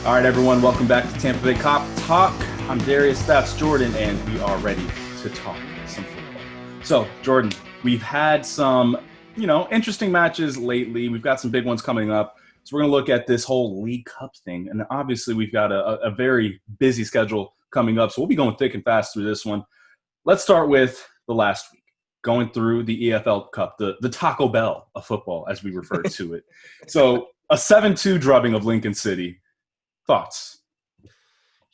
All right, everyone, welcome back to Tampa Bay Cop Talk. I'm Darius, that's Jordan, and we are ready to talk some football. So, Jordan, we've had some, interesting matches lately. We've got some big ones coming up. So we're going to look at this whole League Cup thing. And obviously, we've got a very busy schedule coming up. So we'll be going thick and fast through this one. Let's start with the last week, going through the EFL Cup, the Taco Bell of football, as we refer to it. So a 7-2 drubbing of Lincoln City. Thoughts?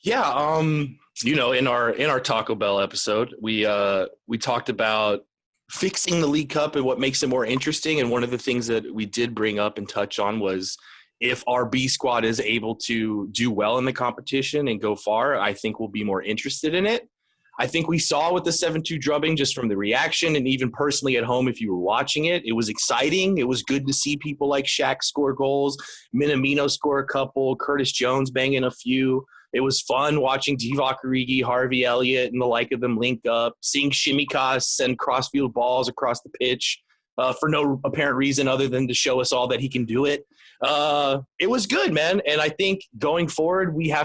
Yeah, in our Taco Bell episode, we talked about fixing the League Cup and what makes it more interesting. And one of the things that we did bring up and touch on was if our B squad is able to do well in the competition and go far, I think we'll be more interested in it. I think we saw with the 7-2 drubbing just from the reaction, and even personally at home, if you were watching it, it was exciting. It was good to see people like Shaq score goals, Minamino score a couple, Curtis Jones banging a few. It was fun watching Divock Origi, Harvey Elliott, and the like of them link up, seeing Shimika send crossfield balls across the pitch for no apparent reason other than to show us all that he can do it. It was good, man. And I think going forward, I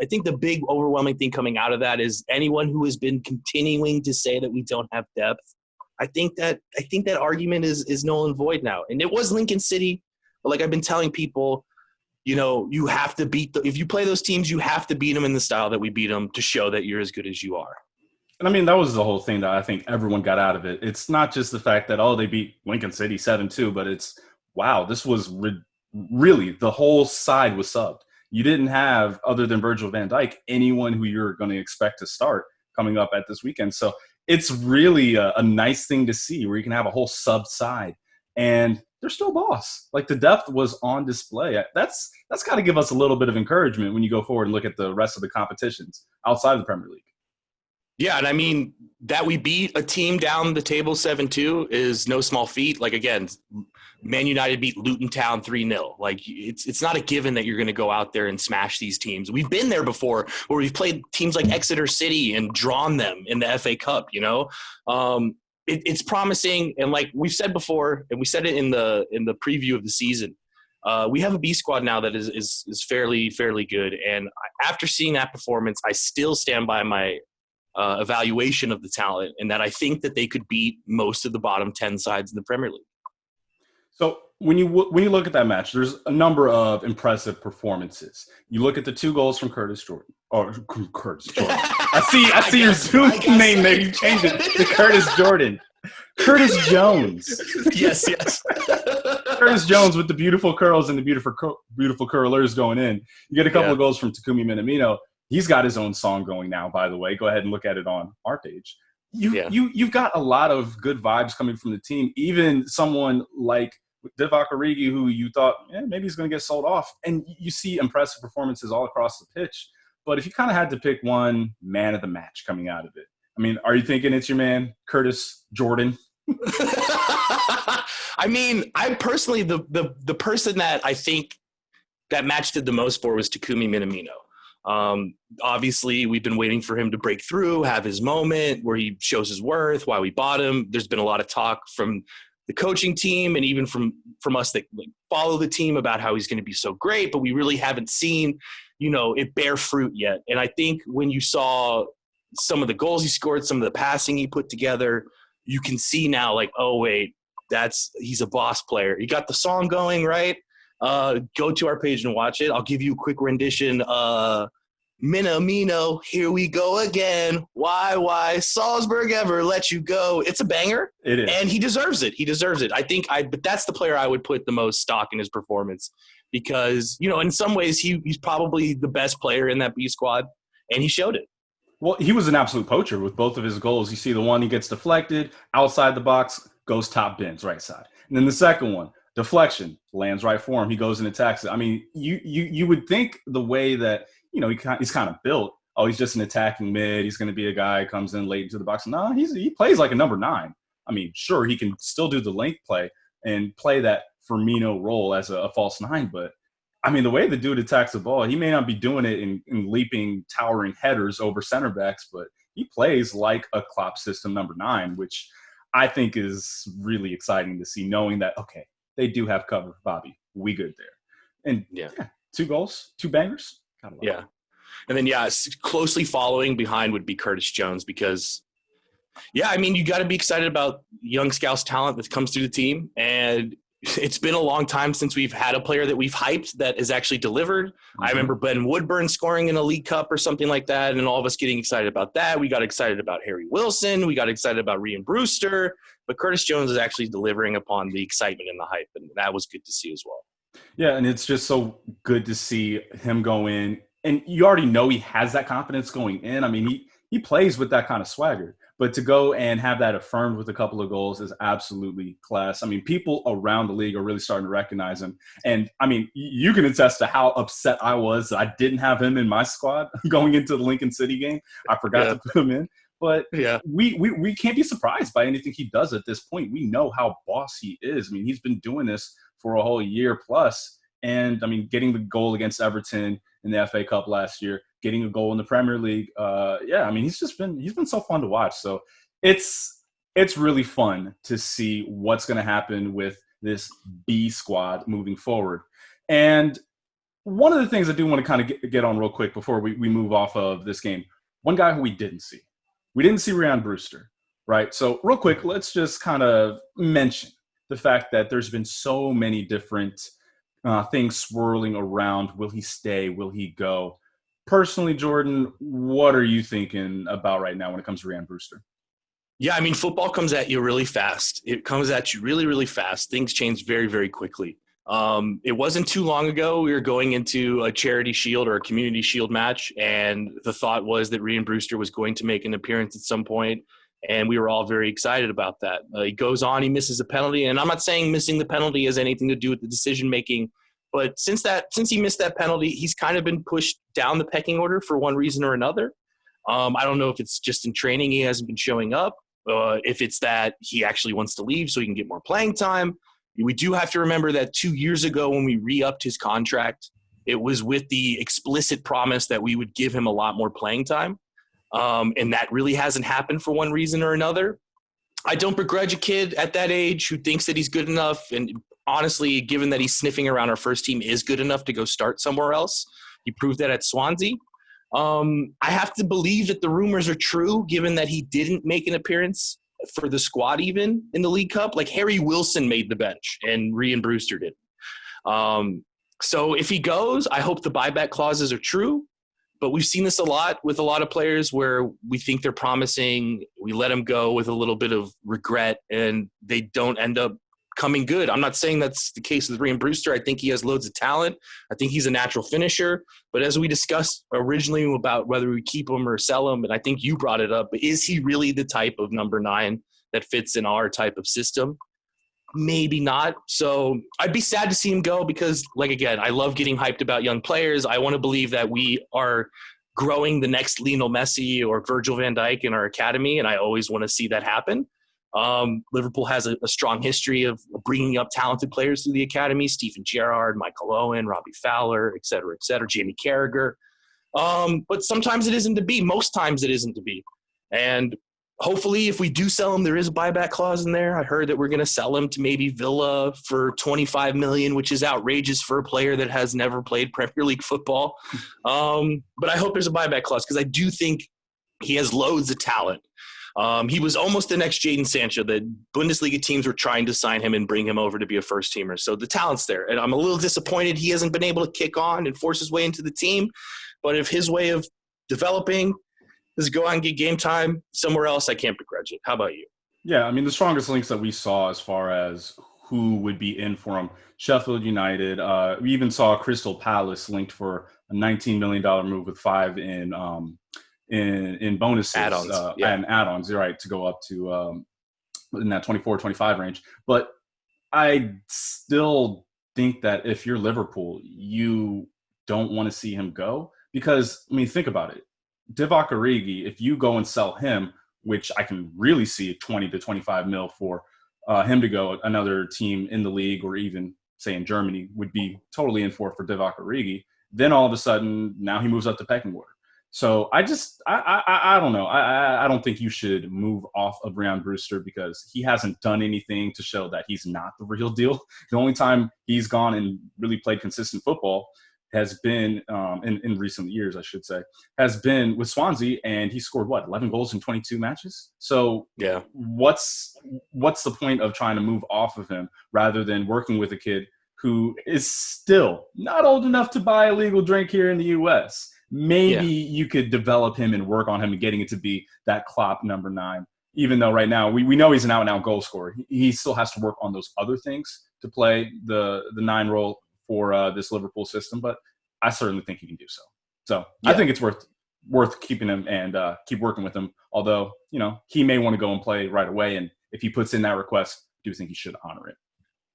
think the big overwhelming thing coming out of that is anyone who has been continuing to say that we don't have depth. I think that argument is null and void now. And it was Lincoln City. But like I've been telling people, you have to if you play those teams, you have to beat them in the style that we beat them to show that you're as good as you are. And I mean, that was the whole thing that I think everyone got out of it. It's not just the fact that, they beat Lincoln City 7-2, but it's, wow, this was really the whole side was subbed. You didn't have, other than Virgil van Dijk, anyone who you're going to expect to start coming up at this weekend. So it's really a nice thing to see where you can have a whole sub side. And they're still boss. Like, the depth was on display. That's got to give us a little bit of encouragement when you go forward and look at the rest of the competitions outside of the Premier League. Yeah, and I mean, that we beat a team down the table 7-2 is no small feat. Like, again, Man United beat Luton Town 3-0. Like, it's not a given that you're going to go out there and smash these teams. We've been there before where we've played teams like Exeter City and drawn them in the FA Cup, It's promising, and like we've said before, and we said it in the preview of the season, we have a B squad now that is fairly good. And after seeing that performance, I still stand by my evaluation of the talent, and that I think that they could beat most of the bottom 10 sides in the Premier League. So when you look at that match, there's a number of impressive performances. You look at the 2 goals from Curtis Jordan. I see your Zoom name there. You changed it to Curtis Jordan. Curtis Jones. Yes. Curtis Jones with the beautiful curls and the beautiful curlers going in. You get a couple of goals from Takumi Minamino. He's got his own song going now, by the way. Go ahead and look at it on our page. You've got a lot of good vibes coming from the team. Even someone like Divock Origi, who you thought maybe he's going to get sold off. And you see impressive performances all across the pitch. But if you kind of had to pick one man of the match coming out of it, I mean, are you thinking it's your man, Curtis Jordan? I mean, I personally, the person that I think that match did the most for was Takumi Minamino. Obviously, we've been waiting for him to break through, have his moment where he shows his worth, why we bought him. There's been a lot of talk from the coaching team and even from us that follow the team about how he's going to be so great, but we really haven't seen, it bear fruit yet. And I think when you saw some of the goals he scored, some of the passing he put together, you can see now, like, oh, wait, he's a boss player. He got the song going, right? Go to our page and watch it. I'll give you a quick rendition. Minamino, here we go again. Why Salzburg ever let you go? It's a banger. It is. And he deserves it. But that's the player I would put the most stock in his performance because, in some ways he's probably the best player in that B squad, and he showed it. Well, he was an absolute poacher with both of his goals. You see the one, he gets deflected, outside the box, goes top bins, right side. And then the second one, deflection, lands right for him. He goes and attacks it. I mean, you would think the way that, he's kind of built, he's just an attacking mid. He's going to be a guy who comes in late into the box. No, he plays like a number 9. I mean, sure, he can still do the link play and play that Firmino role as a false 9, but I mean, the way the dude attacks the ball, he may not be doing it in leaping, towering headers over center backs, but he plays like a Klopp system number 9, which I think is really exciting to see, knowing that, okay, they do have cover, Bobby. We good there. And 2 goals, 2 bangers. Yeah. And then, closely following behind would be Curtis Jones because, I mean, you got to be excited about young Scouts talent that comes through the team. And it's been a long time since we've had a player that we've hyped that has actually delivered. Mm-hmm. I remember Ben Woodburn scoring in a League Cup or something like that, and all of us getting excited about that. We got excited about Harry Wilson. We got excited about Ryan Brewster. But Curtis Jones is actually delivering upon the excitement and the hype, and that was good to see as well. Yeah, and it's just so good to see him go in. And you already know he has that confidence going in. I mean, he plays with that kind of swagger. But to go and have that affirmed with a couple of goals is absolutely class. I mean, people around the league are really starting to recognize him. And, I mean, you can attest to how upset I was that I didn't have him in my squad going into the Lincoln City game. I forgot to put him in. But we can't be surprised by anything he does at this point. We know how boss he is. I mean, he's been doing this for a whole year plus. And, I mean, getting the goal against Everton in the FA Cup last year, getting a goal in the Premier League. I mean, he's been so fun to watch. So it's really fun to see what's going to happen with this B squad moving forward. And one of the things I do want to kind of get on real quick before we move off of this game, one guy who we didn't see Ryan Brewster, right? So real quick, let's just kind of mention the fact that there's been so many different things swirling around. Will he stay? Will he go? Personally, Jordan, what are you thinking about right now when it comes to Ryan Brewster? Yeah, I mean, football comes at you really fast. It comes at you really, really fast. Things change very, very quickly. It wasn't too long ago we were going into a charity shield or a community shield match, and the thought was that Ryan Brewster was going to make an appearance at some point, and we were all very excited about that. He goes on, he misses a penalty, and I'm not saying missing the penalty has anything to do with the decision-making, but since he missed that penalty, he's kind of been pushed down the pecking order for one reason or another. I don't know if it's just in training he hasn't been showing up, if it's that he actually wants to leave so he can get more playing time. We do have to remember that 2 years ago when we re-upped his contract, it was with the explicit promise that we would give him a lot more playing time. And that really hasn't happened for one reason or another. I don't begrudge a kid at that age who thinks that he's good enough. And honestly, given that he's sniffing around our first team, is good enough to go start somewhere else. He proved that at Swansea. I have to believe that the rumors are true, given that he didn't make an appearance for the squad even in the League Cup. Like Harry Wilson made the bench and Ryan Brewster did. So if he goes, I hope the buyback clauses are true. But we've seen this a lot with a lot of players where we think they're promising, we let them go with a little bit of regret, and they don't end up coming good. I'm not saying that's the case with Ryan Brewster. I think he has loads of talent. I think he's a natural finisher. But as we discussed originally about whether we keep him or sell him, and I think you brought it up, but is he really the type of number 9 that fits in our type of system? Maybe not. So I'd be sad to see him go because, like, again, I love getting hyped about young players. I want to believe that we are growing the next Lionel Messi or Virgil van Dijk in our academy, and I always want to see that happen. Liverpool has a strong history of bringing up talented players through the academy: Stephen Gerrard, Michael Owen, Robbie Fowler, et cetera, Jamie Carragher. But sometimes it isn't to be. Most times it isn't to be. And hopefully, if we do sell him, there is a buyback clause in there. I heard that we're going to sell him to maybe Villa for $25 million, which is outrageous for a player that has never played Premier League football. But I hope there's a buyback clause because I do think he has loads of talent. He was almost the next Jadon Sancho. The Bundesliga teams were trying to sign him and bring him over to be a first teamer. So the talent's there. And I'm a little disappointed he hasn't been able to kick on and force his way into the team. But if his way of developing is go out and get game time somewhere else, I can't begrudge it. How about you? Yeah, I mean, the strongest links that we saw as far as who would be in for him, Sheffield United. We even saw Crystal Palace linked for a $19 million move with 5 in bonuses. Add-ons. And add-ons, you're right, to go up to in that 24-25 range. But I still think that if you're Liverpool, you don't want to see him go because, I mean, think about it. Divock Origi, if you go and sell him, which I can really see 20 to 25 mil for him to go, another team in the league or even say in Germany would be totally in for Divock Origi. Then all of a sudden, now he moves up the pecking order. So I don't know. I don't think you should move off of Ryan Brewster because he hasn't done anything to show that he's not the real deal. The only time he's gone and really played consistent football has been in recent years, I should say, has been with Swansea, and he scored 11 goals in 22 matches. So Yeah, what's the point of trying to move off of him rather than working with a kid who is still not old enough to buy a legal drink here in the U.S.? Maybe you could develop him and work on him and getting it to be that Klopp number 9. Even though right now we know he's an out-and-out goal scorer, he still has to work on those other things to play the 9 role for this Liverpool system. But I certainly think he can do so. So I think it's worth keeping him and keep working with him. Although, he may want to go and play right away. And if he puts in that request, I do think he should honor it.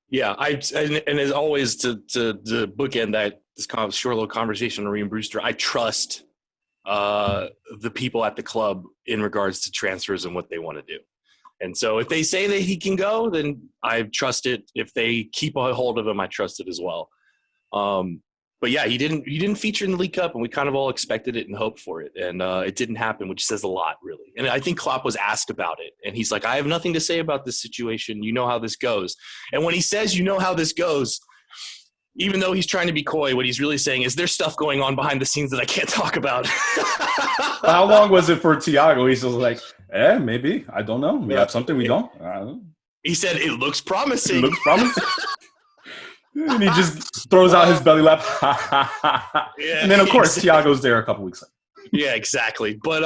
Yeah, and as always, to bookend this kind of short little conversation on Brewster, I trust the people at the club in regards to transfers and what they want to do. And so if they say that he can go, then I trust it. If they keep a hold of him, I trust it as well. But yeah, he didn't feature in the League Cup, and we kind of all expected it and hoped for it. And it didn't happen, which says a lot, really. And I think Klopp was asked about it, and he's like, I have nothing to say about this situation. You know how this goes. And when he says, you know how this goes, even though he's trying to be coy, what he's really saying is there's stuff going on behind the scenes that I can't talk about. How long was it for Thiago? He's just like, maybe. I don't know. We have something we don't. I don't know. He said, it looks promising. It looks promising. And he just throws out his belly laugh. And then, of course, Thiago's there a couple weeks later. Yeah, exactly. But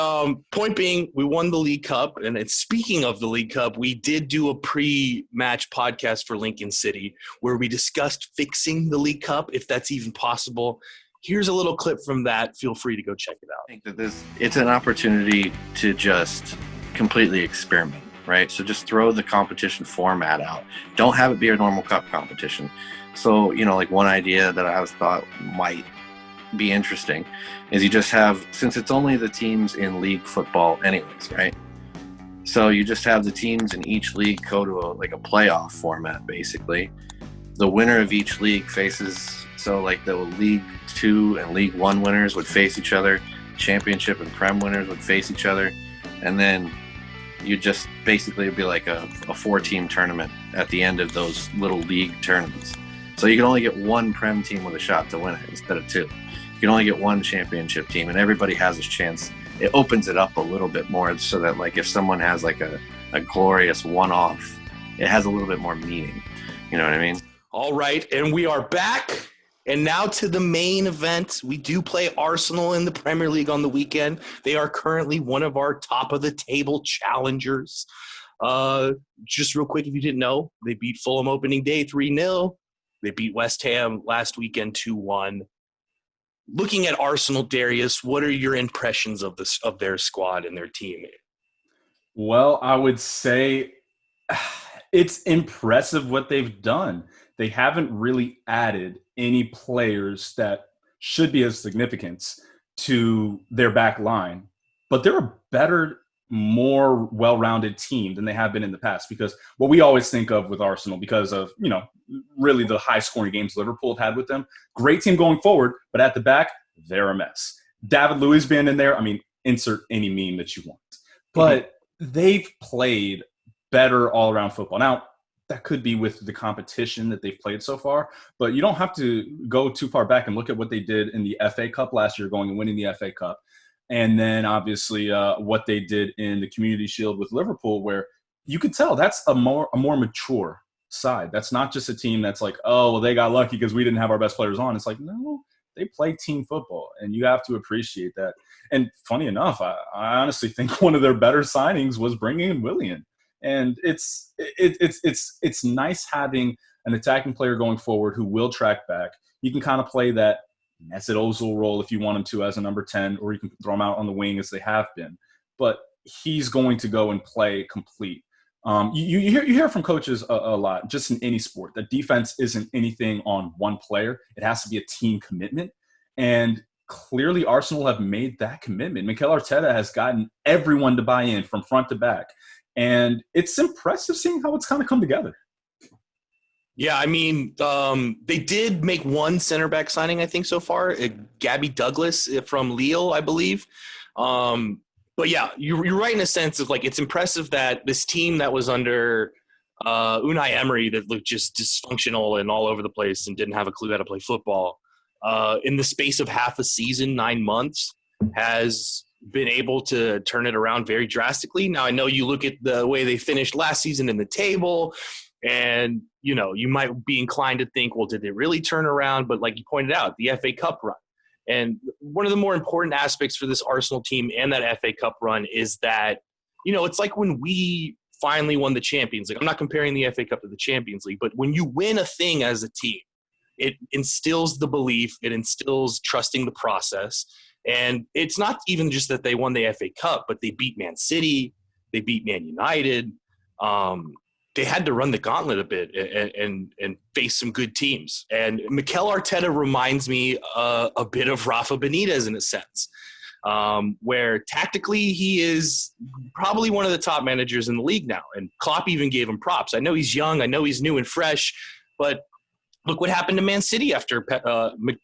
point being, we won the League Cup. And speaking of the League Cup, we did do a pre-match podcast for Lincoln City where we discussed fixing the League Cup, if that's even possible. Here's a little clip from that. Feel free to go check it out. I think that it's an opportunity to just completely experiment, right? So just throw the competition format out. Don't have it be a normal cup competition. So, like one idea that I thought might be interesting is you just have, since it's only the teams in league football anyways, right? So you just have the teams in each league go to a playoff format, basically. The winner of each league faces, so like the League 2 and League 1 winners would face each other, Championship and Prem winners would face each other, and then you just basically it'd be like a 4-team tournament at the end of those little league tournaments. So you can only get one Prem team with a shot to win it instead of 2. You can only get one championship team, and everybody has a chance. It opens it up a little bit more so that, like, if someone has like a glorious one-off, it has a little bit more meaning. You know what I mean? All right, and we are back. And now to the main event. We do play Arsenal in the Premier League on the weekend. They are currently one of our top-of-the-table challengers. Just real quick, if you didn't know, they beat Fulham opening day 3-0. They beat West Ham last weekend 2-1. Looking at Arsenal, Darius, what are your impressions of their squad and their team? Well, I would say it's impressive what they've done. They haven't really added any players that should be of significance to their back line, but they're a better, more well-rounded team than they have been in the past, because what we always think of with Arsenal, because of, really the high-scoring games Liverpool have had with them, great team going forward, but at the back, they're a mess. David Luiz being in there, insert any meme that you want. But they've played better all-around football. Now, that could be with the competition that they've played so far, but you don't have to go too far back and look at what they did in the FA Cup last year, going and winning the FA Cup. And then obviously what they did in the Community Shield with Liverpool, where you could tell that's a more mature side. That's not just a team that's like, oh, well, they got lucky because we didn't have our best players on. It's like, no, they play team football, and you have to appreciate that. And funny enough, I honestly think one of their better signings was bringing in Willian. And it's nice having an attacking player going forward who will track back. You can kind of play that Mesut Ozil role if you want him to as a number 10, or you can throw him out on the wing as they have been. But he's going to go and play complete. You hear from coaches a lot, just in any sport, that defense isn't anything on one player. It has to be a team commitment. And clearly Arsenal have made that commitment. Mikel Arteta has gotten everyone to buy in from front to back. And it's impressive seeing how it's kind of come together. Yeah, they did make one center back signing, I think, so far. Gabby Douglas from Lille, I believe. But yeah, you're right in a sense of, like, it's impressive that this team that was under Unai Emery, that looked just dysfunctional and all over the place and didn't have a clue how to play football, in the space of half a season, 9 months, has been able to turn it around very drastically. Now, I know you look at the way they finished last season in the table, and, you might be inclined to think, well, did they really turn around? But like you pointed out, the FA Cup run. And one of the more important aspects for this Arsenal team and that FA Cup run is that, it's like when we finally won the Champions League. I'm not comparing the FA Cup to the Champions League, but when you win a thing as a team, it instills the belief, it instills trusting the process. And it's not even just that they won the FA Cup, but they beat Man City, they beat Man United. They had to run the gauntlet a bit and face some good teams. And Mikel Arteta reminds me a bit of Rafa Benitez in a sense, where tactically he is probably one of the top managers in the league now. And Klopp even gave him props. I know he's young, I know he's new and fresh, but look what happened to Man City after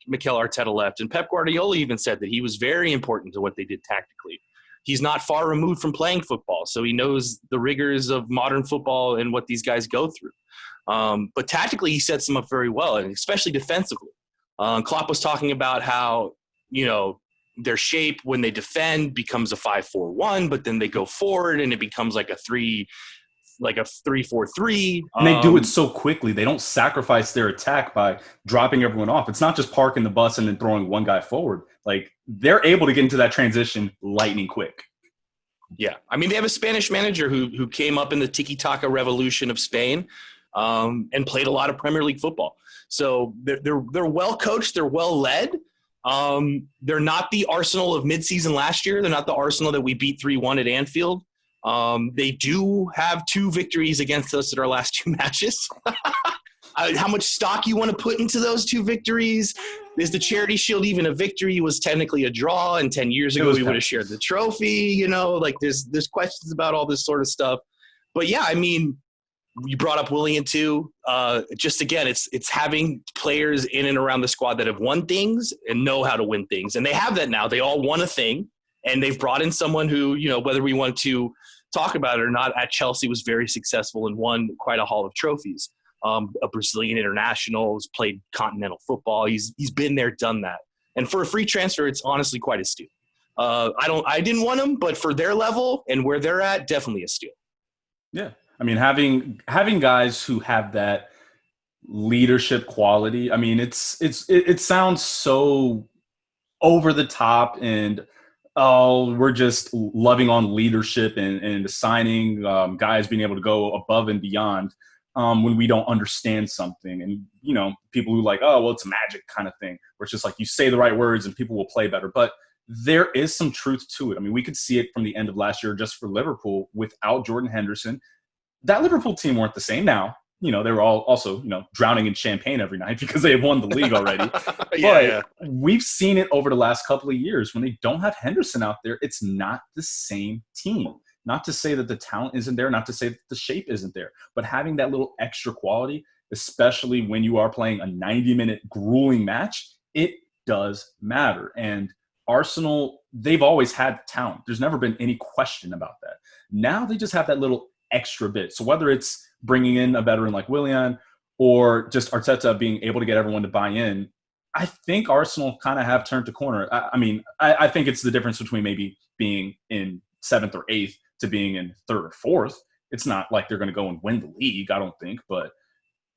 Mikel Arteta left. And Pep Guardiola even said that he was very important to what they did tactically. He's not far removed from playing football, so he knows the rigors of modern football and what these guys go through. But tactically, he sets them up very well, and especially defensively. Klopp was talking about how, their shape when they defend becomes a 5-4-1, but then they go forward and it becomes like a 3-4-3. And they do it so quickly. They don't sacrifice their attack by dropping everyone off. It's not just parking the bus and then throwing one guy forward. Like, they're able to get into that transition lightning quick. Yeah. I mean, they have a Spanish manager who came up in the tiki-taka revolution of Spain and played a lot of Premier League football. So they're well coached. They're well led. They're not the Arsenal of midseason last year. They're not the Arsenal that we beat 3-1 at Anfield. They do have 2 victories against us at our last 2 matches. How much stock you want to put into those 2 victories? Is the Charity Shield even a victory? It was technically a draw, and 10 years ago we would have shared the trophy. There's questions about all this sort of stuff. But yeah, I mean, you brought up Willian too. Just again, it's having players in and around the squad that have won things and know how to win things, and they have that now. They all won a thing, and they've brought in someone who, whether we want to talk about it or not, at Chelsea was very successful and won quite a haul of trophies. A Brazilian international, has played continental football. He's been there, done that. And for a free transfer, it's honestly quite a steal. I didn't want him, but for their level and where they're at, definitely a steal. Yeah. I mean, having guys who have that leadership quality, I mean, it sounds so over the top and, we're just loving on leadership and assigning guys being able to go above and beyond when we don't understand something. And, people who it's a magic kind of thing, where it's just like you say the right words and people will play better. But there is some truth to it. I mean, we could see it from the end of last year just for Liverpool without Jordan Henderson. That Liverpool team weren't the same now. They were all also, drowning in champagne every night because they had won the league already. We've seen it over the last couple of years. When they don't have Henderson out there, it's not the same team. Not to say that the talent isn't there, not to say that the shape isn't there, but having that little extra quality, especially when you are playing a 90-minute grueling match, it does matter. And Arsenal, they've always had talent. There's never been any question about that. Now they just have that little extra bit. So whether it's bringing in a veteran like Willian or just Arteta being able to get everyone to buy in, I think Arsenal kind of have turned the corner. I think it's the difference between maybe being in 7th or 8th to being in 3rd or 4th. It's not like they're going to go and win the league, I don't think, but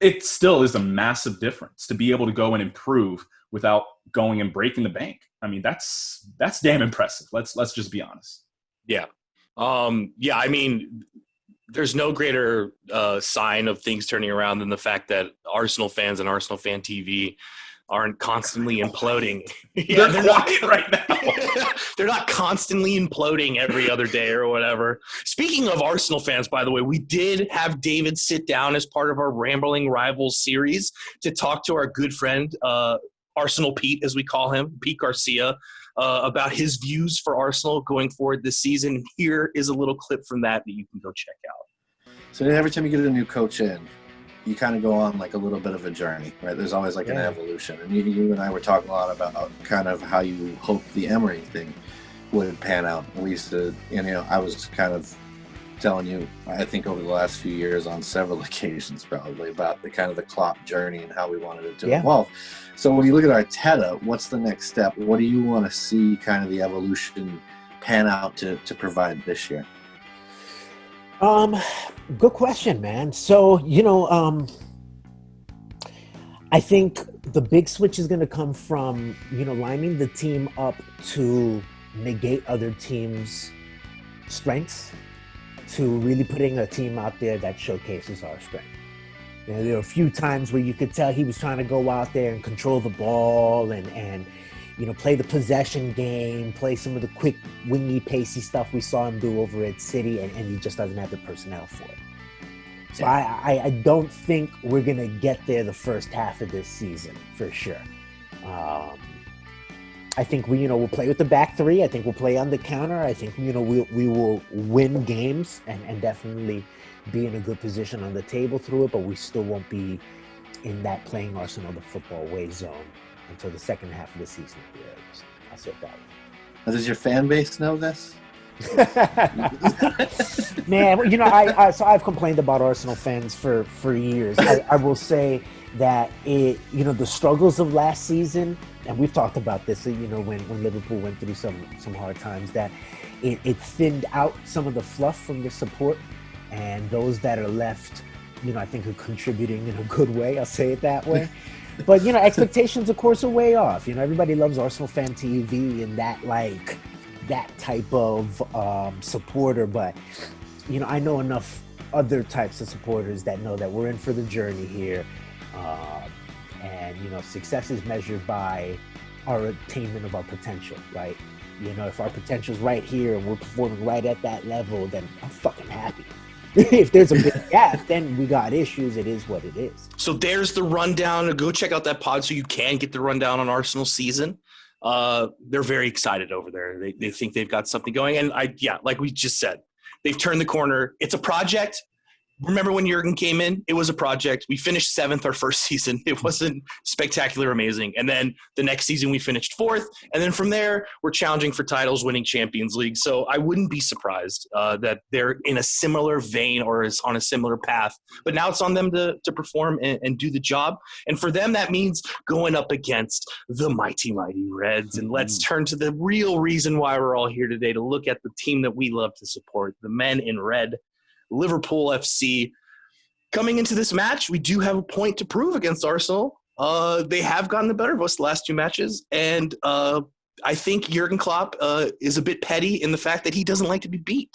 it still is a massive difference to be able to go and improve without going and breaking the bank. I mean, that's damn impressive. Let's just be honest. Yeah. I mean, there's no greater sign of things turning around than the fact that Arsenal fans and Arsenal Fan TV aren't constantly imploding. They're quiet right now. They're not constantly imploding every other day or whatever. Speaking of Arsenal fans, by the way, we did have David sit down as part of our Rambling Rivals series to talk to our good friend, Arsenal Pete, as we call him, Pete Garcia, about his views for Arsenal going forward this season. Here is a little clip from that you can go check out. So every time you get a new coach in, you kind of go on like a little bit of a journey, right? There's always like an evolution. And you and I were talking a lot about kind of how you hope the Emery thing would pan out. We used to, I was kind of telling you, I think over the last few years on several occasions probably about the kind of the Klopp journey and how we wanted it to evolve. So when you look at Arteta, what's the next step? What do you want to see kind of the evolution pan out to provide this year? Good question, man. So, I think the big switch is going to come from, lining the team up to negate other teams' strengths, to really putting a team out there that showcases our strength. There were a few times where you could tell he was trying to go out there and control the ball and play the possession game, play some of the quick, wingy, pacey stuff we saw him do over at City, and he just doesn't have the personnel for it. So I don't think we're going to get there the first half of this season, for sure. I think we'll play with the back three. I think we'll play on the counter. I think, we will win games and definitely be in a good position on the table through it, but we still won't be in that playing Arsenal the football way zone until the second half of the season. I'll say it that way. Now, does your fan base know this? Man, so I've complained about Arsenal fans for years. I will say that the struggles of last season, and we've talked about this, when Liverpool went through some hard times, that it thinned out some of the fluff from the support, and those that are left, I think are contributing in a good way. I'll say it that way. But, expectations, of course, are way off. Everybody loves Arsenal Fan TV and that type of supporter. But, I know enough other types of supporters that know that we're in for the journey here. And, success is measured by our attainment of our potential, right? If our potential's right here and we're performing right at that level, then I'm fucking happy. If there's a big gap, then we got issues. It is what it is. So there's the rundown. Go check out that pod so you can get the rundown on Arsenal season. They're very excited over there. They think they've got something going. And like we just said, they've turned the corner. It's a project. Remember when Jurgen came in? It was a project. We finished 7th our first season. It wasn't spectacular amazing. And then the next season we finished 4th. And then from there, we're challenging for titles, winning Champions League. So I wouldn't be surprised that they're in a similar vein or is on a similar path. But now it's on them to perform and do the job. And for them, that means going up against the mighty, mighty Reds. And let's turn to the real reason why we're all here today, to look at the team that we love to support, the men in red. Liverpool FC. Coming into this match, we do have a point to prove against Arsenal. They have gotten the better of us the last 2 matches, and I think Jurgen Klopp is a bit petty in the fact that he doesn't like to be beat.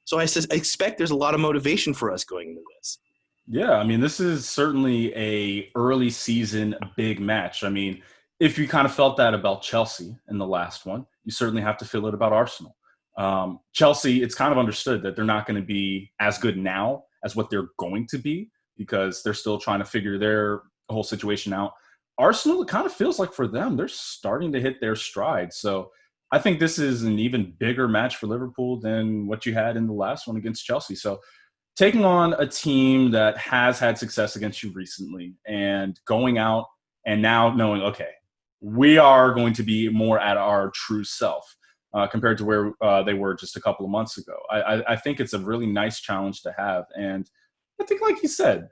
So I expect there's a lot of motivation for us going into this. Yeah, I mean, this is certainly a early season big match. I mean, if you kind of felt that about Chelsea in the last one, you certainly have to feel it about Arsenal. Chelsea, it's kind of understood that they're not going to be as good now as what they're going to be because they're still trying to figure their whole situation out. Arsenal, it kind of feels like for them, they're starting to hit their stride. So I think this is an even bigger match for Liverpool than what you had in the last one against Chelsea. So taking on a team that has had success against you recently and going out and now knowing, okay, we are going to be more at our true self. Compared to where they were just a couple of months ago. I think it's a really nice challenge to have. And I think, like you said,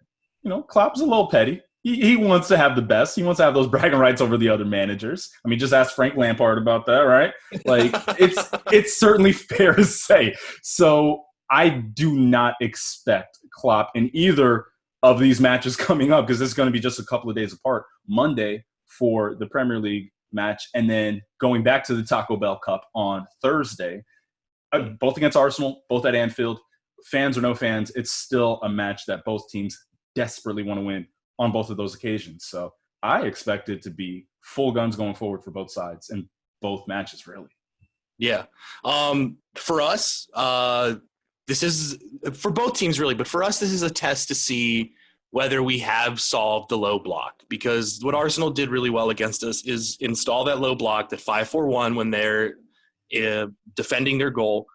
Klopp's a little petty. He wants to have the best. He wants to have those bragging rights over the other managers. I mean, just ask Frank Lampard about that, right? Like, it's certainly fair to say. So I do not expect Klopp in either of these matches coming up, because it's going to be just a couple of days apart. Monday for the Premier League match, and then going back to the Taco Bell Cup on Thursday, both against Arsenal, both at Anfield. Fans or no fans, it's still a match that both teams desperately want to win on both of those occasions. So I expect it to be full guns going forward for both sides in both matches, really. Yeah. For us, this is for both teams, really, but for us, this is a test to see whether we have solved the low block, because what Arsenal did really well against us is install that low block, the 5-4-1, when they're defending their goal,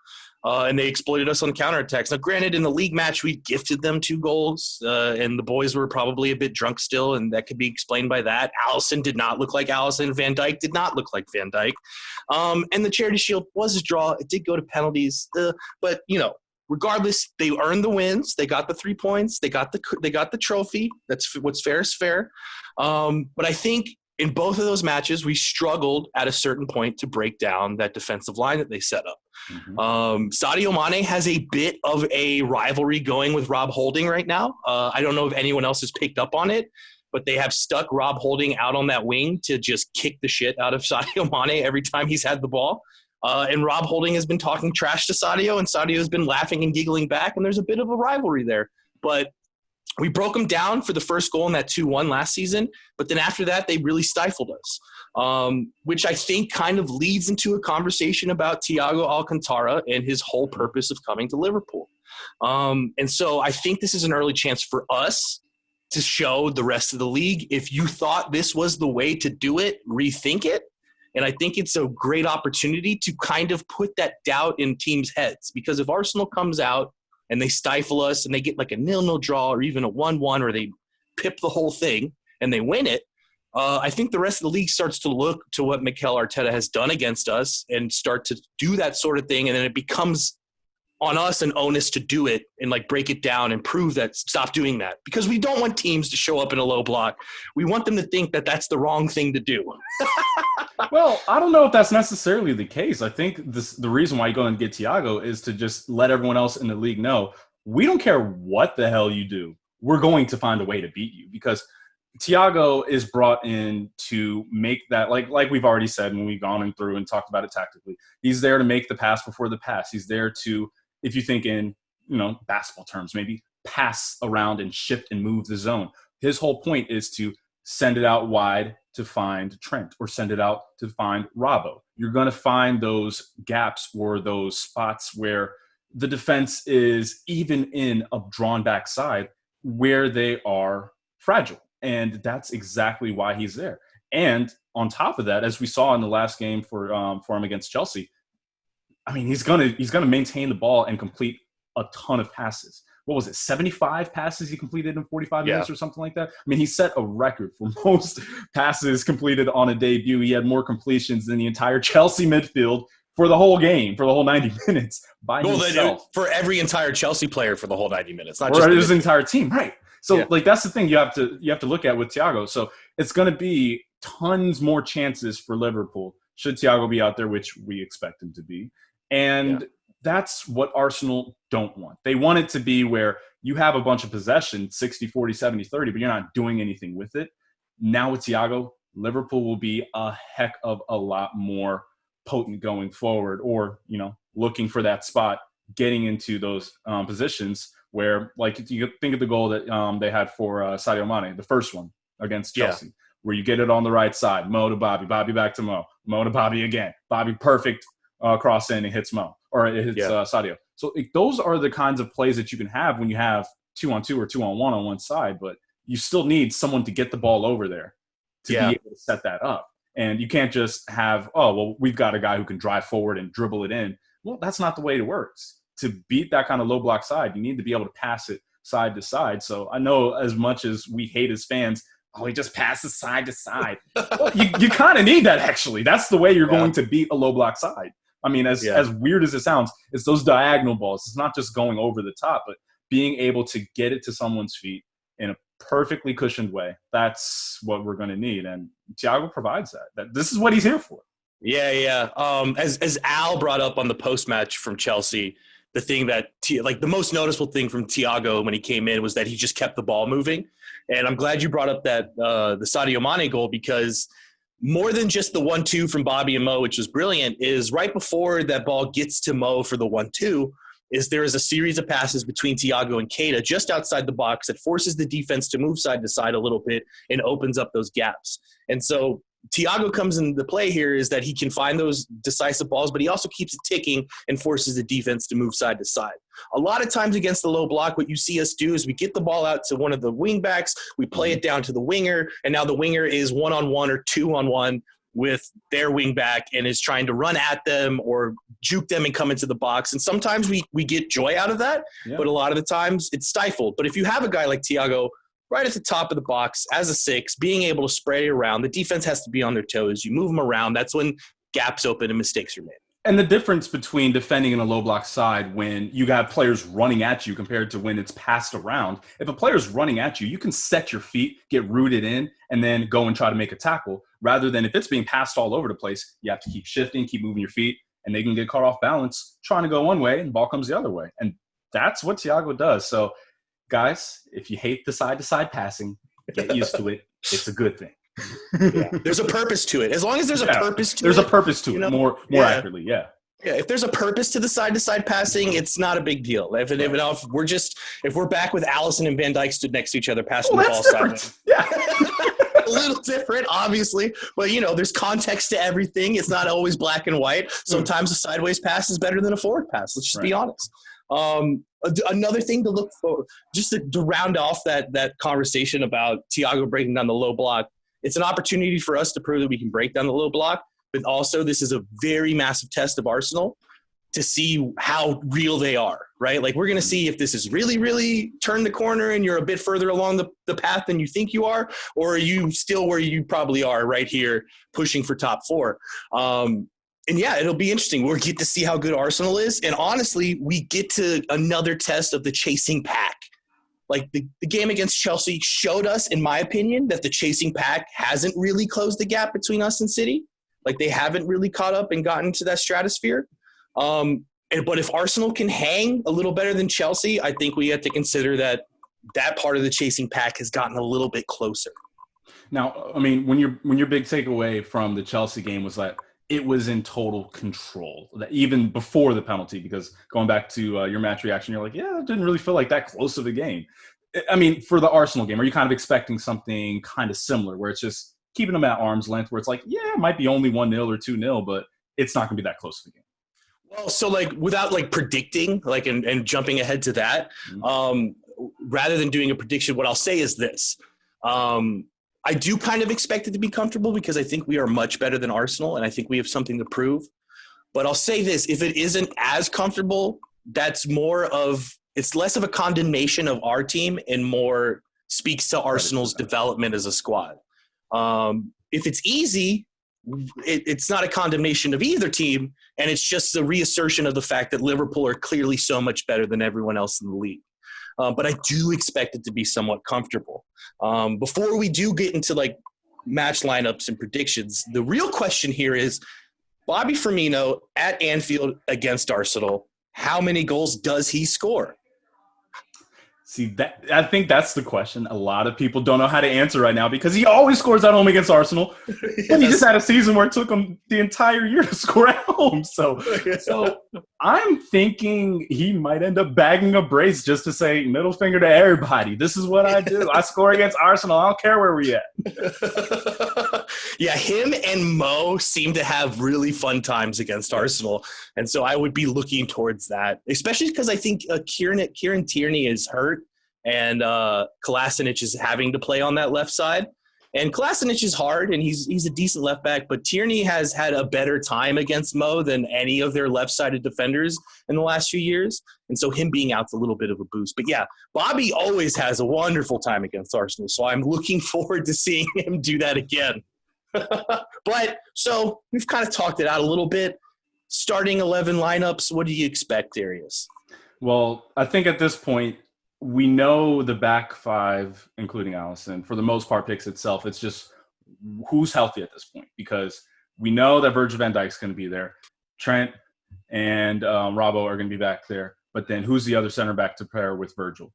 and they exploited us on counterattacks. Now, granted, in the league match, we gifted them 2 goals, and the boys were probably a bit drunk still, and that could be explained by that. Alisson did not look like Alisson. Van Dijk did not look like Van Dijk. And the Charity Shield was a draw. It did go to penalties, but, regardless, they earned the wins. They got the 3 points. They got the trophy. That's what's fair is fair. But I think in both of those matches, we struggled at a certain point to break down that defensive line that they set up. Sadio Mane has a bit of a rivalry going with Rob Holding right now. I don't know if anyone else has picked up on it, but they have stuck Rob Holding out on that wing to just kick the shit out of Sadio Mane every time he's had the ball. And Rob Holding has been talking trash to Sadio, and Sadio has been laughing and giggling back, and there's a bit of a rivalry there. But we broke them down for the first goal in that 2-1 last season, but then after that, they really stifled us, which I think kind of leads into a conversation about Thiago Alcantara and his whole purpose of coming to Liverpool. And so I think this is an early chance for us to show the rest of the league, if you thought this was the way to do it, rethink it. And I think it's a great opportunity to kind of put that doubt in teams' heads, because if Arsenal comes out and they stifle us and they get like a 0-0 draw or even a 1-1, or they pip the whole thing and they win it, I think the rest of the league starts to look to what Mikel Arteta has done against us and start to do that sort of thing. And then it becomes on us an onus to do it and like break it down and prove that stop doing that, because we don't want teams to show up in a low block. We want them to think that that's the wrong thing to do. Well, I don't know if that's necessarily the case. I think the reason why you go and get Thiago is to just let everyone else in the league know, we don't care what the hell you do. We're going to find a way to beat you, because Thiago is brought in to make that, like we've already said when we've gone through and talked about it tactically, he's there to make the pass before the pass. He's there to, if you think in, basketball terms, maybe pass around and shift and move the zone. His whole point is to send it out wide to find Trent, or send it out to find Robbo. You're going to find those gaps or those spots where the defense is, even in a drawn back side, where they are fragile. And that's exactly why he's there. And on top of that, as we saw in the last game for him against Chelsea, I mean, he's gonna maintain the ball and complete a ton of passes. What was it, 75 passes he completed in 45 minutes or something like that? I mean, he set a record for most passes completed on a debut. He had more completions than the entire Chelsea midfield for the whole game, for the whole 90 minutes by himself. For every entire Chelsea player for the whole 90 minutes, not or just his entire team, right? So, that's the thing you have to look at with Thiago. So it's going to be tons more chances for Liverpool should Thiago be out there, which we expect him to be. And that's what Arsenal don't want. They want it to be where you have a bunch of possession, 60, 40, 70, 30, but you're not doing anything with it. Now with Thiago, Liverpool will be a heck of a lot more potent going forward, or, looking for that spot, getting into those positions where, like, you think of the goal that they had for Sadio Mane, the first one against Chelsea, where you get it on the right side, Mo to Bobby, Bobby back to Mo, Mo to Bobby again, Bobby perfect cross in and hits Mo, or it hits Sadio. So those are the kinds of plays that you can have when you have 2-on-2 or 2-on-1 on one side, but you still need someone to get the ball over there to be able to set that up. And you can't just have, we've got a guy who can drive forward and dribble it in. Well, that's not the way it works. To beat that kind of low block side, you need to be able to pass it side to side. So I know, as much as we hate as fans, he just passes side to side. Well, you kind of need that, actually. That's the way you're going to beat a low block side. I mean, as weird as it sounds, it's those diagonal balls. It's not just going over the top, but being able to get it to someone's feet in a perfectly cushioned way. That's what we're going to need. And Thiago provides that. This is what he's here for. Yeah. As Al brought up on the post-match from Chelsea, the thing that, the most noticeable thing from Thiago when he came in was that he just kept the ball moving. And I'm glad you brought up that the Sadio Mane goal, because more than just the 1-2 from Bobby and Mo, which was brilliant, is right before that ball gets to Mo for the 1-2, there is a series of passes between Thiago and Keita just outside the box that forces the defense to move side to side a little bit and opens up those gaps. And so Thiago comes into play here, is that he can find those decisive balls, but he also keeps it ticking and forces the defense to move side to side. A lot of times against the low block, what you see us do is we get the ball out to one of the wing backs, we play it down to the winger, and now the winger is 1-on-1 or 2-on-1 with their wing back and is trying to run at them or juke them and come into the box. And sometimes we get joy out of that, but a lot of the times it's stifled. But if you have a guy like Thiago right at the top of the box as a 6, being able to spread it around, the defense has to be on their toes. You move them around. That's when gaps open and mistakes are made. And the difference between defending in a low block side when you got players running at you compared to when it's passed around. If a player's running at you, you can set your feet, get rooted in, and then go and try to make a tackle. Rather than if it's being passed all over the place, you have to keep shifting, keep moving your feet, and they can get caught off balance trying to go one way and the ball comes the other way. And that's what Thiago does. So, guys, if you hate the side-to-side passing, get used to it. It's a good thing. Yeah. There's a purpose to it. As long as there's a purpose to there's it. There's a purpose to it, more accurately, yeah. Yeah, if there's a purpose to the side-to-side passing, it's not a big deal. If we're back with Allison and Van Dijk stood next to each other passing the ball sideways. Yeah. A little different, obviously, but there's context to everything. It's not always black and white. Sometimes a sideways pass is better than a forward pass. Let's just be honest. Another thing to look for, just to round off that conversation about Thiago breaking down the low block, it's an opportunity for us to prove that we can break down the low block, but also this is a very massive test of Arsenal to see how real they are, right? Like, we're going to see if this is really, really turned the corner and you're a bit further along the path than you think you are, or are you still where you probably are right here pushing for top four? And yeah, it'll be interesting. We'll get to see how good Arsenal is. And honestly, we get to another test of the chasing pack. Like, the game against Chelsea showed us, in my opinion, that the chasing pack hasn't really closed the gap between us and City. Like, they haven't really caught up and gotten to that stratosphere. But if Arsenal can hang a little better than Chelsea, I think we have to consider that part of the chasing pack has gotten a little bit closer. Now, I mean, when your big takeaway from the Chelsea game was that it was in total control, that even before the penalty, because going back to your match reaction, you're like, yeah, it didn't really feel like that close of a game. I mean, for the Arsenal game, are you kind of expecting something kind of similar where it's just keeping them at arm's length, where it's like, yeah, it might be only 1-0 or 2-0, but it's not going to be that close of a game? Well, so without predicting, and jumping ahead to that, rather than doing a prediction, what I'll say is this. I do kind of expect it to be comfortable because I think we are much better than Arsenal, and I think we have something to prove. But I'll say this, if it isn't as comfortable, it's less of a condemnation of our team and more speaks to Arsenal's development as a squad. If it's easy, it's not a condemnation of either team, and it's just a reassertion of the fact that Liverpool are clearly so much better than everyone else in the league. But I do expect it to be somewhat comfortable. Before we do get into match lineups and predictions, the real question here is Bobby Firmino at Anfield against Arsenal. How many goals does he score? See, I think that's the question a lot of people don't know how to answer right now, because he always scores at home against Arsenal. Yes. And he just had a season where it took him the entire year to score at home. So I'm thinking he might end up bagging a brace just to say middle finger to everybody. This is what I do. I score against Arsenal. I don't care where we're at. Yeah, him and Mo seem to have really fun times against Arsenal. And so I would be looking towards that, especially because I think Kieran Tierney is hurt and Kolasinac is having to play on that left side. And Kolasinac is hard, and he's a decent left back, but Tierney has had a better time against Mo than any of their left-sided defenders in the last few years. And so him being out's a little bit of a boost. But yeah, Bobby always has a wonderful time against Arsenal, so I'm looking forward to seeing him do that again. But so we've kind of talked it out a little bit. Starting 11 lineups, what do you expect, Darius? Well, I think at this point, we know the back five, including Allison, for the most part picks itself. It's just who's healthy at this point, because we know that Virgil van Dijk's going to be there. Trent and Robbo are going to be back there. But then who's the other center back to pair with Virgil?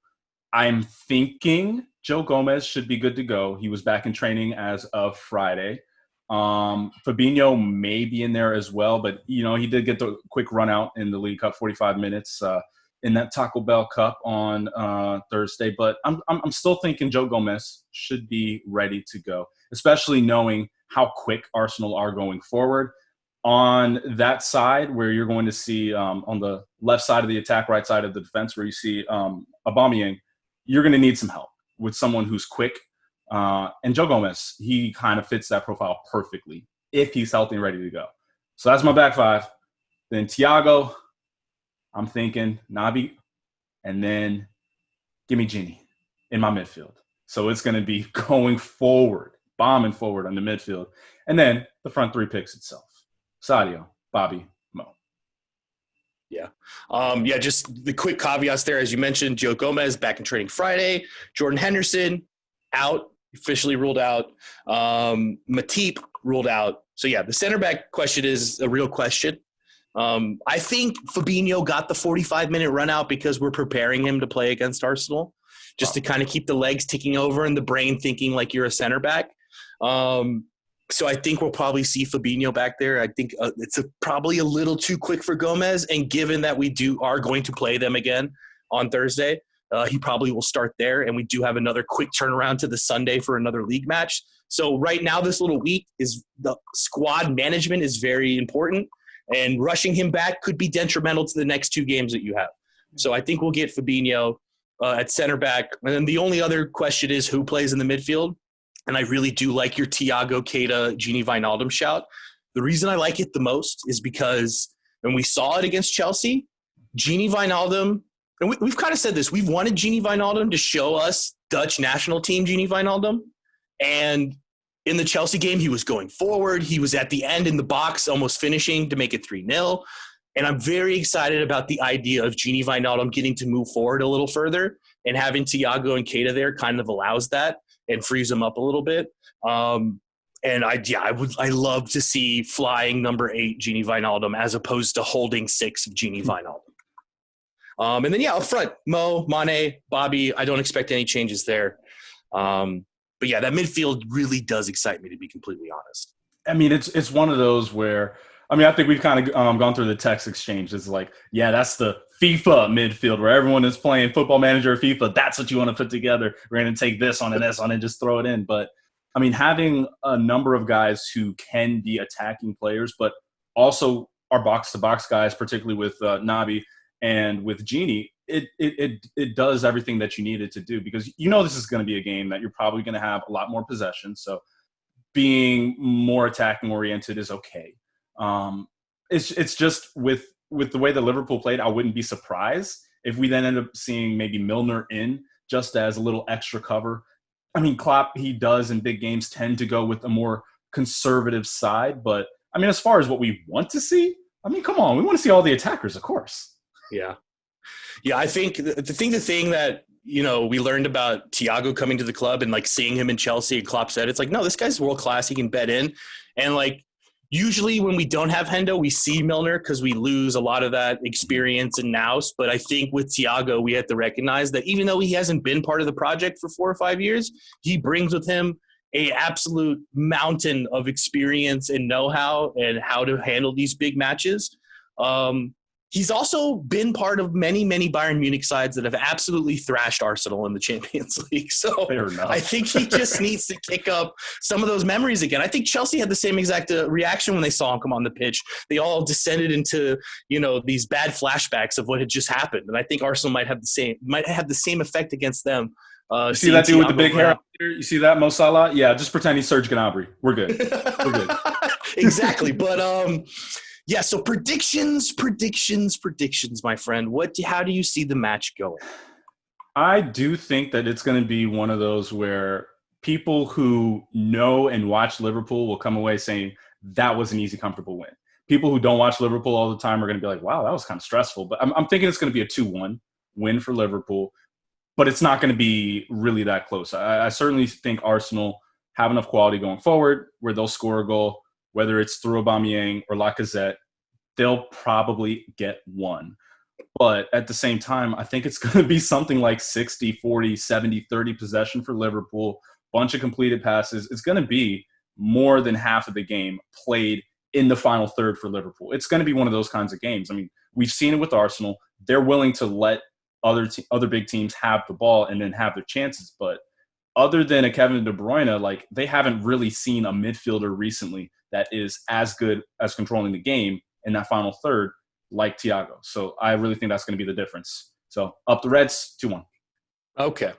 I'm thinking Joe Gomez should be good to go. He was back in training as of Friday. Fabinho may be in there as well, but, he did get the quick run out in the League Cup, 45 minutes in that Taco Bell Cup on Thursday. But I'm still thinking Joe Gomez should be ready to go, especially knowing how quick Arsenal are going forward. On that side, where you're going to see on the left side of the attack, right side of the defense, where you see Aubameyang, you're going to need some help with someone who's quick. And Joe Gomez, he kind of fits that profile perfectly if he's healthy and ready to go. So that's my back five. Then Thiago, I'm thinking Naby, and then give me Gini in my midfield. So it's going to be going forward, bombing forward on the midfield. And then the front three picks itself. Sadio, Bobby, Mo. Yeah. Just the quick caveats there. As you mentioned, Joe Gomez back in training Friday. Jordan Henderson out, officially ruled out. Matip ruled out. So, yeah, the center back question is a real question. I think Fabinho got the 45-minute run out because we're preparing him to play against Arsenal, just to kind of keep the legs ticking over and the brain thinking like you're a center back. So I think we'll probably see Fabinho back there. I think it's probably a little too quick for Gomez, and given that we are going to play them again on Thursday, he probably will start there, and we do have another quick turnaround to the Sunday for another league match. So right now, this little week is the squad management is very important, and rushing him back could be detrimental to the next 2 games that you have. So I think we'll get Fabinho at center back. And then the only other question is who plays in the midfield. And I really do like your Thiago, Keita, Gini Wijnaldum shout. The reason I like it the most is because when we saw it against Chelsea, Gini Wijnaldum, and we've kind of said this, we've wanted Gini Wijnaldum to show us Dutch national team Gini Wijnaldum. And in the Chelsea game, he was going forward. He was at the end in the box, almost finishing to make it 3-0. And I'm very excited about the idea of Gini Wijnaldum getting to move forward a little further, and having Thiago and Keita there kind of allows that and frees him up a little bit. And I love to see flying number 8 Gini Wijnaldum as opposed to holding 6 of Gini Wijnaldum. And then up front, Mo, Mane, Bobby. I don't expect any changes there. But yeah, that midfield really does excite me, to be completely honest. I mean, it's one of those where, I mean, I think we've kind of gone through the text exchange. It's like, yeah, that's the FIFA midfield where everyone is playing Football Manager or FIFA. That's what you want to put together. We're going to take this on and this on and just throw it in. But, I mean, having a number of guys who can be attacking players, but also are box-to-box guys, particularly with Nabi and with Genie, it does everything that you need it to do, because you know this is going to be a game that you're probably going to have a lot more possession. So being more attacking oriented is okay. It's just with the way that Liverpool played, I wouldn't be surprised if we then end up seeing maybe Milner in just as a little extra cover. I mean, Klopp, he does in big games tend to go with a more conservative side, but I mean, as far as what we want to see, I mean, come on, we want to see all the attackers, of course. Yeah. I think the thing that, you know, we learned about Thiago coming to the club and like seeing him in Chelsea, and Klopp said, it's like, no, this guy's world class. He can bet in. And like, usually when we don't have Hendo, we see Milner because we lose a lot of that experience in Nous. But I think with Thiago, we have to recognize that even though he hasn't been part of the project for 4 or 5 years, he brings with him a absolute mountain of experience and know-how and how to handle these big matches. He's also been part of many, many Bayern Munich sides that have absolutely thrashed Arsenal in the Champions League. So I think he just needs to kick up some of those memories again. I think Chelsea had the same exact reaction when they saw him come on the pitch. They all descended into, you know, these bad flashbacks of what had just happened. And I think Arsenal might have the same effect against them. You see that dude with the big hair? You see that, Mo Salah? Yeah, just pretend he's Serge Gnabry. We're good. We're good. Exactly. But yeah, so predictions, my friend. How do you see the match going? I do think that it's going to be one of those where people who know and watch Liverpool will come away saying that was an easy, comfortable win. People who don't watch Liverpool all the time are going to be like, wow, that was kind of stressful. But I'm thinking it's going to be a 2-1 win for Liverpool, but it's not going to be really that close. I certainly think Arsenal have enough quality going forward where they'll score a goal. Whether it's through Aubameyang or Lacazette, they'll probably get one. But at the same time, I think it's going to be something like 60, 40, 70, 30 possession for Liverpool, bunch of completed passes. It's going to be more than half of the game played in the final third for Liverpool. It's going to be one of those kinds of games. I mean, we've seen it with Arsenal. They're willing to let other big teams have the ball and then have their chances. But other than a Kevin De Bruyne, like, they haven't really seen a midfielder recently that is as good as controlling the game in that final third like Thiago. So I really think that's going to be the difference. So up the Reds, 2-1. Okay.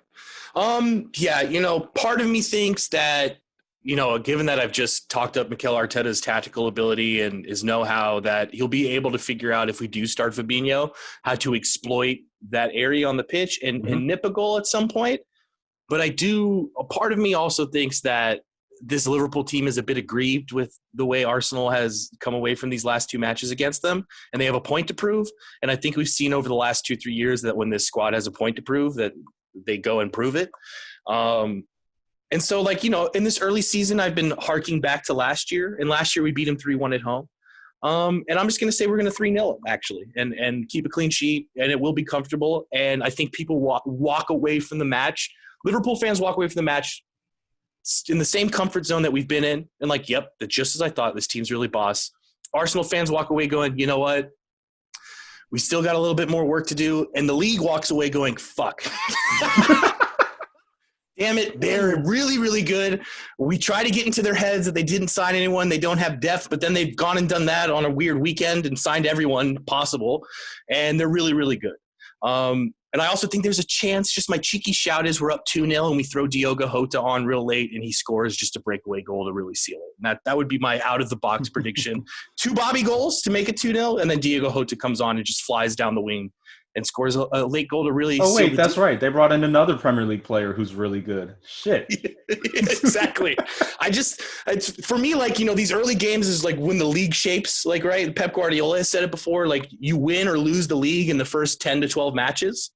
Yeah, you know, part of me thinks that, you know, given that I've just talked up Mikel Arteta's tactical ability and his know-how, that he'll be able to figure out, if we do start Fabinho, how to exploit that area on the pitch and nip a goal at some point. But a part of me also thinks that this Liverpool team is a bit aggrieved with the way Arsenal has come away from these last 2 matches against them, and they have a point to prove. And I think we've seen over the last 2-3 years that when this squad has a point to prove, that they go and prove it. And so, like, you know, in this early season, I've been harking back to last year. And last year we beat them 3-1 at home. And I'm just going to say we're going to 3-0 actually, and keep a clean sheet, and it will be comfortable. And I think people walk away from the match. Liverpool fans walk away from the match in the same comfort zone that we've been in, and like, yep, that's just as I thought. This team's really boss. Arsenal fans walk away going, you know what? We still got a little bit more work to do. And the league walks away going, fuck. Damn it, they're really, really good. We try to get into their heads that they didn't sign anyone. They don't have depth, but then they've gone and done that on a weird weekend and signed everyone possible, and they're really, really good. And I also think there's a chance, just my cheeky shout is we're up 2-0 and we throw Diogo Jota on real late and he scores just a breakaway goal to really seal it. And that would be my out-of-the-box prediction. 2 Bobby goals to make it 2-0, and then Diogo Jota comes on and just flies down the wing and scores a late goal to really Oh, wait, that's right. They brought in another Premier League player who's really good. Shit. Exactly. For me, like, you know, these early games is like when the league shapes, like, right? Pep Guardiola has said it before, like, you win or lose the league in the first 10 to 12 matches.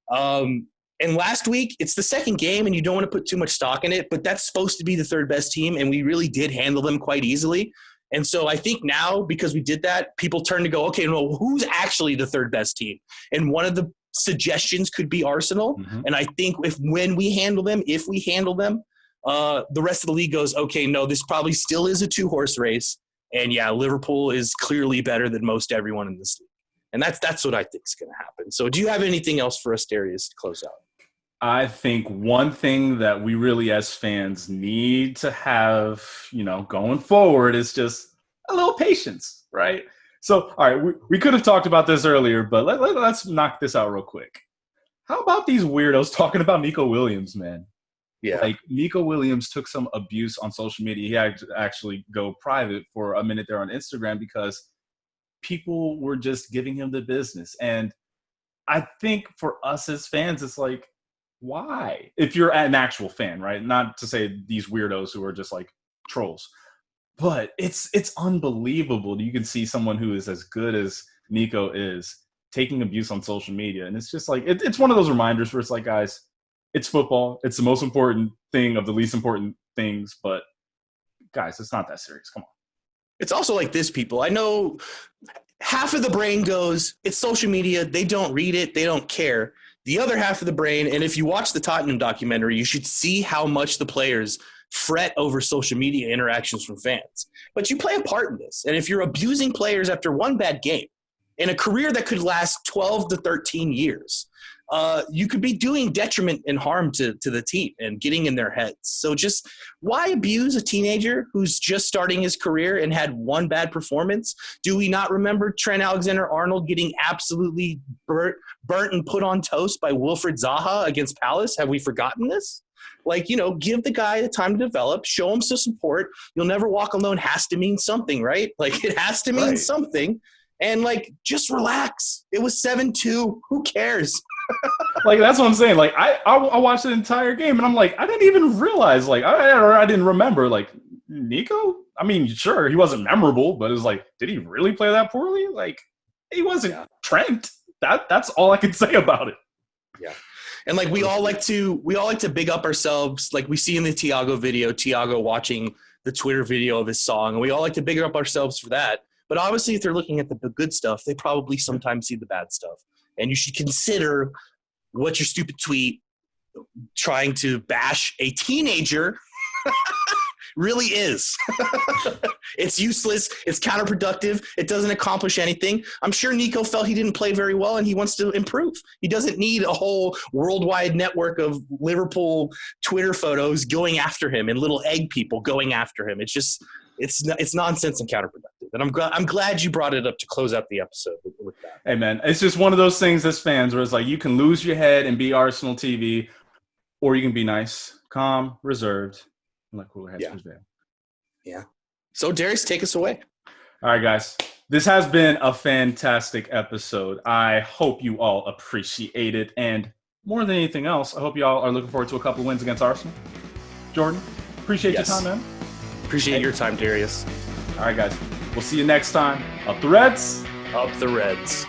And last week, it's the second game, and you don't want to put too much stock in it, but that's supposed to be the third best team, and we really did handle them quite easily. And so I think now, because we did that, people turn to go, okay, well, who's actually the third best team? And one of the suggestions could be Arsenal. Mm-hmm. And I think when we handle them, the rest of the league goes, okay, no, this probably still is a 2-horse race. And yeah, Liverpool is clearly better than most everyone in this league. And that's what I think is going to happen. So do you have anything else for us, Darius, to close out? I think one thing that we really as fans need to have, you know, going forward is just a little patience, right? So, all right, we could have talked about this earlier, but let's knock this out real quick. How about these weirdos talking about Neco Williams, man? Yeah. Like, Neco Williams took some abuse on social media. He had to actually go private for a minute there on Instagram because people were just giving him the business. And I think for us as fans, it's like, why? If you're an actual fan, right? Not to say these weirdos who are just like trolls, but it's unbelievable. You can see someone who is as good as Neco is taking abuse on social media. And it's just like, it's one of those reminders where it's like, guys, it's football. It's the most important thing of the least important things, but guys, it's not that serious. Come on. It's also like this, people. I know half of the brain goes, it's social media. They don't read it. They don't care. The other half of the brain, and if you watch the Tottenham documentary, you should see how much the players fret over social media interactions from fans. But you play a part in this. And if you're abusing players after one bad game in a career that could last 12 to 13 years, you could be doing detriment and harm to the team and getting in their heads. So just why abuse a teenager who's just starting his career and had one bad performance? Do we not remember Trent Alexander-Arnold getting absolutely burnt and put on toast by Wilfried Zaha against Palace? Have we forgotten this? Like, you know, give the guy the time to develop, show him some support. You'll never walk alone has to mean something, right? Like, it has to mean something. And, like, just relax. It was 7-2. Who cares? Like, that's what I'm saying. Like, I watched the entire game, and I'm like, I didn't even realize, like, I didn't remember, like, Neco? I mean, sure, he wasn't memorable, but it was like, did he really play that poorly? Like, he wasn't Trent. That's all I can say about it. Yeah. And, like, we all like to big up ourselves. Like, we see in the Thiago video, Thiago watching the Twitter video of his song, and we all like to big up ourselves for that. But obviously, if they're looking at the good stuff, they probably sometimes see the bad stuff. And you should consider what your stupid tweet trying to bash a teenager really is. It's useless. It's counterproductive. It doesn't accomplish anything. I'm sure Neco felt he didn't play very well and he wants to improve. He doesn't need a whole worldwide network of Liverpool Twitter photos going after him and little egg people going after him. It's just – it's nonsense and counterproductive. And I'm glad you brought it up to close out the episode with that. Hey, man, it's just one of those things as fans where it's like you can lose your head and be Arsenal TV, or you can be nice, calm, reserved, and let cooler heads prevail. Yeah. So, Darius, take us away. All right, guys. This has been a fantastic episode. I hope you all appreciate it. And more than anything else, I hope you all are looking forward to a couple wins against Arsenal. Jordan? Appreciate Yes. your time, man. Appreciate your time, Darius. All right, guys. We'll see you next time. Up the Reds. Up the Reds.